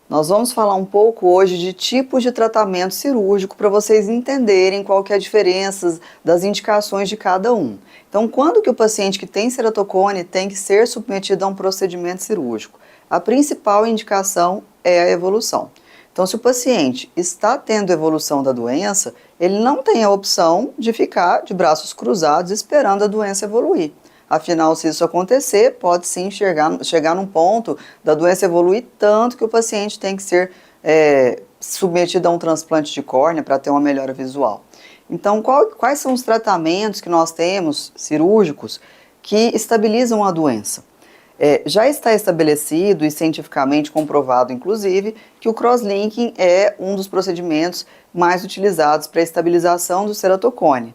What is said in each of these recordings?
Nós vamos falar um pouco hoje de tipos de tratamento cirúrgico para vocês entenderem qual que é a diferença das indicações de cada um. Então, quando que o paciente que tem ceratocone tem que ser submetido a um procedimento cirúrgico? A principal indicação é a evolução. Então, se o paciente está tendo evolução da doença, ele não tem a opção de ficar de braços cruzados esperando a doença evoluir. Afinal, se isso acontecer, pode sim chegar num ponto da doença evoluir tanto que o paciente tem que ser submetido a um transplante de córnea para ter uma melhora visual. Então, quais são os tratamentos que nós temos, cirúrgicos, que estabilizam a doença? Já está estabelecido e cientificamente comprovado, inclusive, que o crosslinking é um dos procedimentos mais utilizados para a estabilização do ceratocone.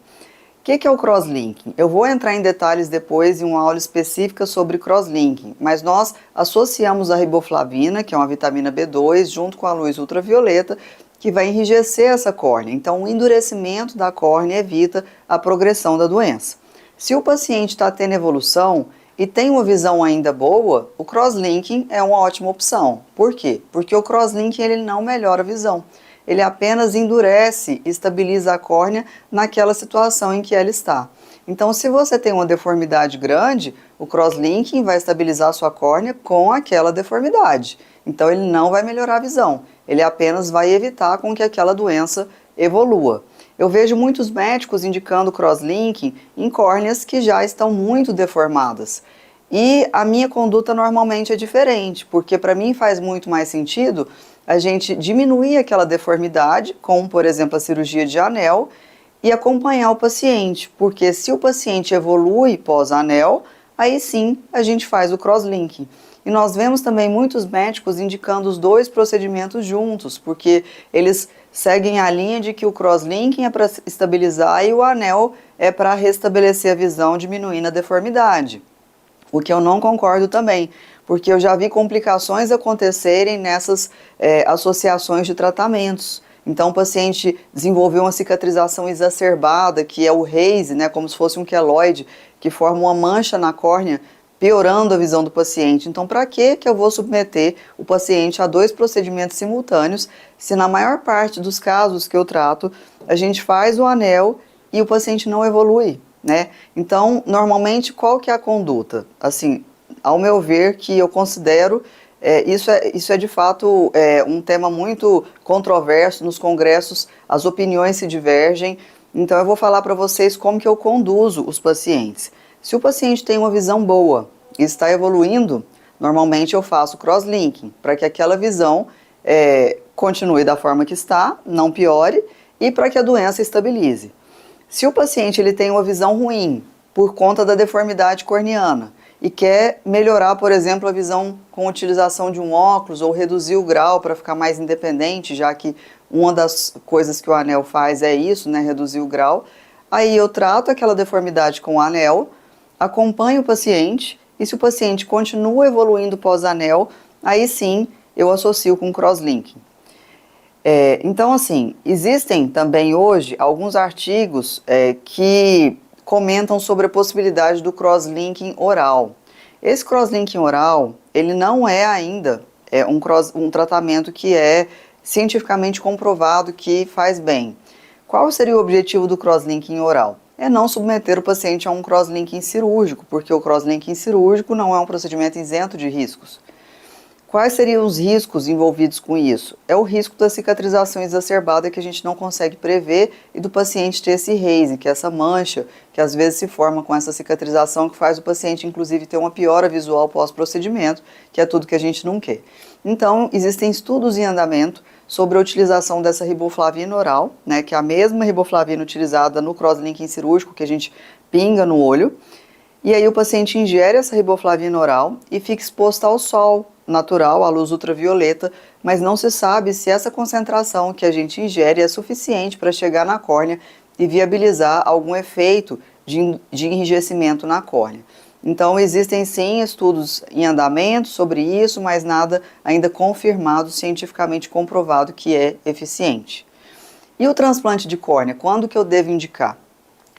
O que é o crosslinking? Eu vou entrar em detalhes depois em uma aula específica sobre crosslinking, mas nós associamos a riboflavina, que é uma vitamina B2, junto com a luz ultravioleta, que vai enrijecer essa córnea. Então, o endurecimento da córnea evita a progressão da doença. Se o paciente está tendo evolução e tem uma visão ainda boa, o crosslinking é uma ótima opção. Por quê? Porque o crosslinking ele não melhora a visão. Ele apenas endurece e estabiliza a córnea naquela situação em que ela está. Então, se você tem uma deformidade grande, o crosslinking vai estabilizar a sua córnea com aquela deformidade. Então, ele não vai melhorar a visão, ele apenas vai evitar com que aquela doença evolua. Eu vejo muitos médicos indicando crosslinking em córneas que já estão muito deformadas. E a minha conduta normalmente é diferente, porque para mim faz muito mais sentido a gente diminuir aquela deformidade, como por exemplo a cirurgia de anel, e acompanhar o paciente, porque se o paciente evolui pós-anel, aí sim a gente faz o crosslinking. E nós vemos também muitos médicos indicando os dois procedimentos juntos, porque eles seguem a linha de que o crosslinking é para estabilizar e o anel é para restabelecer a visão, diminuindo a deformidade. O que eu não concordo também, porque eu já vi complicações acontecerem nessas associações de tratamentos. Então, o paciente desenvolveu uma cicatrização exacerbada, que é o haze, né, como se fosse um queloide, que forma uma mancha na córnea, piorando a visão do paciente. Então, para que eu vou submeter o paciente a dois procedimentos simultâneos, se na maior parte dos casos que eu trato, a gente faz o anel e o paciente não evolui, né? Então, normalmente, qual que é a conduta? Assim, ao meu ver, que eu considero, isso é de fato um tema muito controverso nos congressos, as opiniões se divergem, então eu vou falar para vocês como que eu conduzo os pacientes. Se o paciente tem uma visão boa e está evoluindo, normalmente eu faço crosslinking, para que aquela visão continue da forma que está, não piore, e para que a doença estabilize. Se o paciente ele tem uma visão ruim por conta da deformidade corneana e quer melhorar, por exemplo, a visão com a utilização de um óculos ou reduzir o grau para ficar mais independente, já que uma das coisas que o anel faz é isso, né, reduzir o grau, aí eu trato aquela deformidade com o anel, acompanho o paciente e se o paciente continua evoluindo pós-anel, aí sim eu associo com crosslinking. Então, assim, existem também hoje alguns artigos que comentam sobre a possibilidade do crosslinking oral. Esse crosslinking oral, ele não é ainda um tratamento que é cientificamente comprovado que faz bem. Qual seria o objetivo do crosslinking oral? É não submeter o paciente a um crosslinking cirúrgico, porque o crosslinking cirúrgico não é um procedimento isento de riscos. Quais seriam os riscos envolvidos com isso? É o risco da cicatrização exacerbada que a gente não consegue prever e do paciente ter esse haze, que é essa mancha que às vezes se forma com essa cicatrização que faz o paciente inclusive ter uma piora visual pós-procedimento, que é tudo que a gente não quer. Então, existem estudos em andamento sobre a utilização dessa riboflavina oral, né, que é a mesma riboflavina utilizada no crosslinking cirúrgico que a gente pinga no olho, e aí o paciente ingere essa riboflavina oral e fica exposto ao sol natural, à luz ultravioleta, mas não se sabe se essa concentração que a gente ingere é suficiente para chegar na córnea e viabilizar algum efeito de enrijecimento na córnea. Então, existem sim estudos em andamento sobre isso, mas nada ainda confirmado, cientificamente comprovado que é eficiente. E o transplante de córnea, quando que eu devo indicar?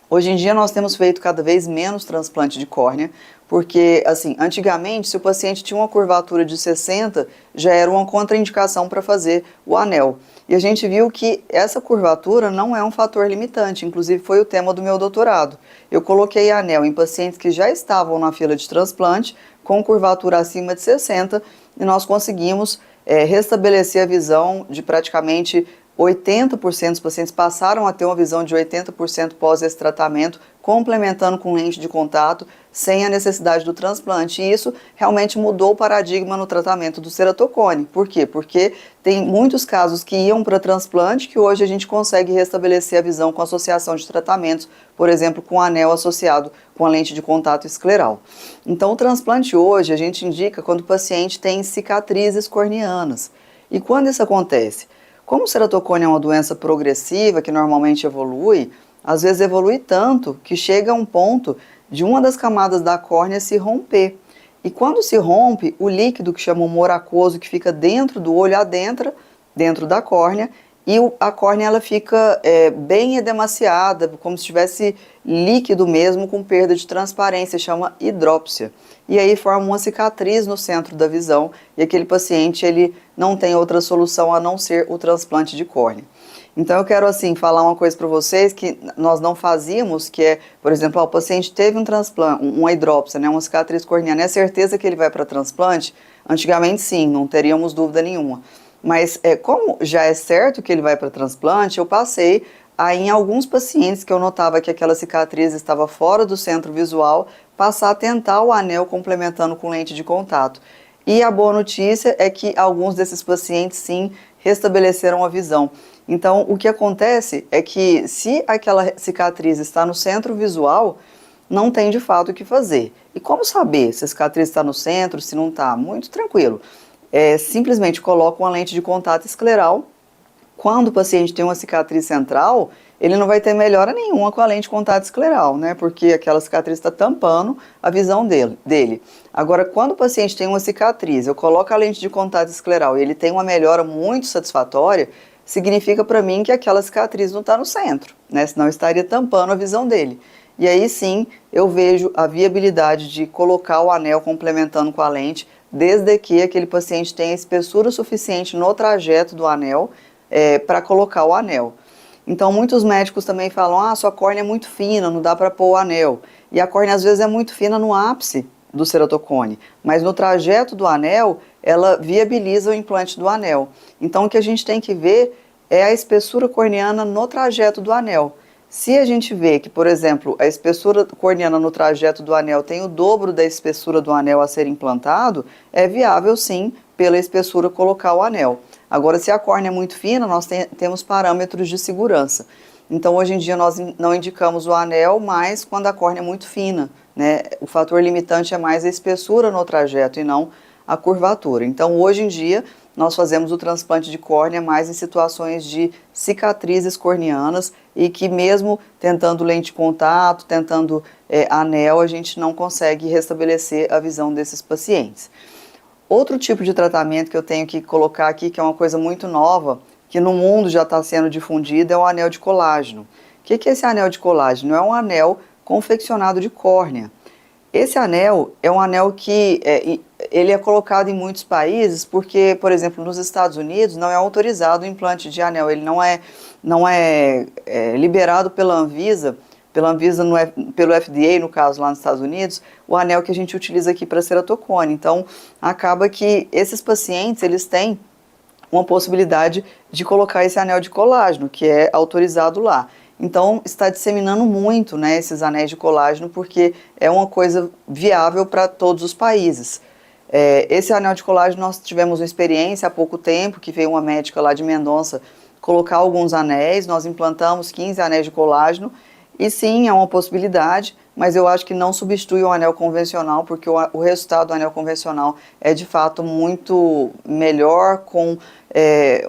Hoje em dia nós temos feito cada vez menos transplante de córnea, Porque, assim, antigamente, se o paciente tinha uma curvatura de 60, já era uma contraindicação para fazer o anel. E a gente viu que essa curvatura não é um fator limitante, inclusive foi o tema do meu doutorado. Eu coloquei anel em pacientes que já estavam na fila de transplante, com curvatura acima de 60, e nós conseguimos restabelecer a visão de praticamente 80% dos pacientes passaram a ter uma visão de 80% pós esse tratamento, complementando com lente de contato, sem a necessidade do transplante. E isso realmente mudou o paradigma no tratamento do ceratocone. Por quê? Porque tem muitos casos que iam para transplante que hoje a gente consegue restabelecer a visão com associação de tratamentos, por exemplo, com anel associado com a lente de contato escleral. Então, o transplante hoje a gente indica quando o paciente tem cicatrizes corneanas. E quando isso acontece? Como o ceratocone é uma doença progressiva que normalmente evolui, às vezes evolui tanto que chega a um ponto de uma das camadas da córnea se romper. E quando se rompe, o líquido que chama humor aquoso, que fica dentro do olho, adentra dentro da córnea, e a córnea ela fica bem edemaciada, como se tivesse líquido mesmo, com perda de transparência, chama hidrópsia. E aí forma uma cicatriz no centro da visão, e aquele paciente ele não tem outra solução a não ser o transplante de córnea. Então eu quero assim falar uma coisa para vocês que nós não fazíamos, que é, por exemplo, o paciente teve um transplante, uma hidrópsia, né, uma cicatriz corneana, é certeza que ele vai para transplante? Antigamente sim, não teríamos dúvida nenhuma. Mas como já é certo que ele vai para transplante, eu passei a, em alguns pacientes que eu notava que aquela cicatriz estava fora do centro visual, passar a tentar o anel complementando com lente de contato. E a boa notícia é que alguns desses pacientes sim restabeleceram a visão. Então, o que acontece é que se aquela cicatriz está no centro visual, não tem de fato o que fazer. E como saber se a cicatriz está no centro, se não está? Muito tranquilo. Simplesmente coloca uma lente de contato escleral. Quando o paciente tem uma cicatriz central, ele não vai ter melhora nenhuma com a lente de contato escleral, né? Porque aquela cicatriz está tampando a visão dele. Agora, quando o paciente tem uma cicatriz, eu coloco a lente de contato escleral e ele tem uma melhora muito satisfatória, significa para mim que aquela cicatriz não está no centro, né? Senão estaria tampando a visão dele. E aí sim, eu vejo a viabilidade de colocar o anel complementando com a lente, desde que aquele paciente tenha espessura suficiente no trajeto do anel para colocar o anel. Então, muitos médicos também falam, sua córnea é muito fina, não dá para pôr o anel. E a córnea, às vezes, é muito fina no ápice do ceratocone, mas no trajeto do anel, ela viabiliza o implante do anel. Então, o que a gente tem que ver é a espessura corneana no trajeto do anel. Se a gente vê que, por exemplo, a espessura corneana no trajeto do anel tem o dobro da espessura do anel a ser implantado, é viável sim, pela espessura, colocar o anel. Agora, se a córnea é muito fina, nós temos parâmetros de segurança. Então, hoje em dia, nós não indicamos o anel, mas quando a córnea é muito fina, né? O fator limitante é mais a espessura no trajeto e não a curvatura. Então, hoje em dia, nós fazemos o transplante de córnea mais em situações de cicatrizes corneanas e que mesmo tentando lente de contato, tentando anel, a gente não consegue restabelecer a visão desses pacientes. Outro tipo de tratamento que eu tenho que colocar aqui, que é uma coisa muito nova, que no mundo já está sendo difundido, é o anel de colágeno. O que é esse anel de colágeno? É um anel confeccionado de córnea. Esse anel é um anel que ele é colocado em muitos países porque, por exemplo, nos Estados Unidos não é autorizado o implante de anel, ele não é liberado pela Anvisa pelo FDA, no caso lá nos Estados Unidos, o anel que a gente utiliza aqui para ceratocone. Então, acaba que esses pacientes, eles têm uma possibilidade de colocar esse anel de colágeno, que é autorizado lá. Então, está disseminando muito, né, esses anéis de colágeno, porque é uma coisa viável para todos os países. Esse anel de colágeno, nós tivemos uma experiência há pouco tempo, que veio uma médica lá de Mendonça colocar alguns anéis, nós implantamos 15 anéis de colágeno, e sim, é uma possibilidade, mas eu acho que não substitui o anel convencional, porque o resultado do anel convencional é de fato muito melhor, com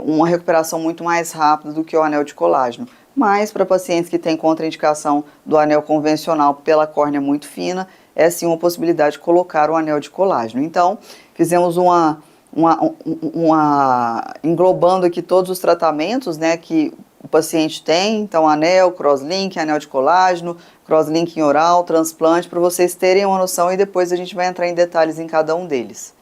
uma recuperação muito mais rápida do que o anel de colágeno. Mas para pacientes que têm contraindicação do anel convencional pela córnea muito fina, é sim uma possibilidade de colocar o anel de colágeno. Então, fizemos englobando aqui todos os tratamentos, né, que o paciente tem, então anel, crosslink, anel de colágeno, crosslinking oral, transplante, para vocês terem uma noção e depois a gente vai entrar em detalhes em cada um deles.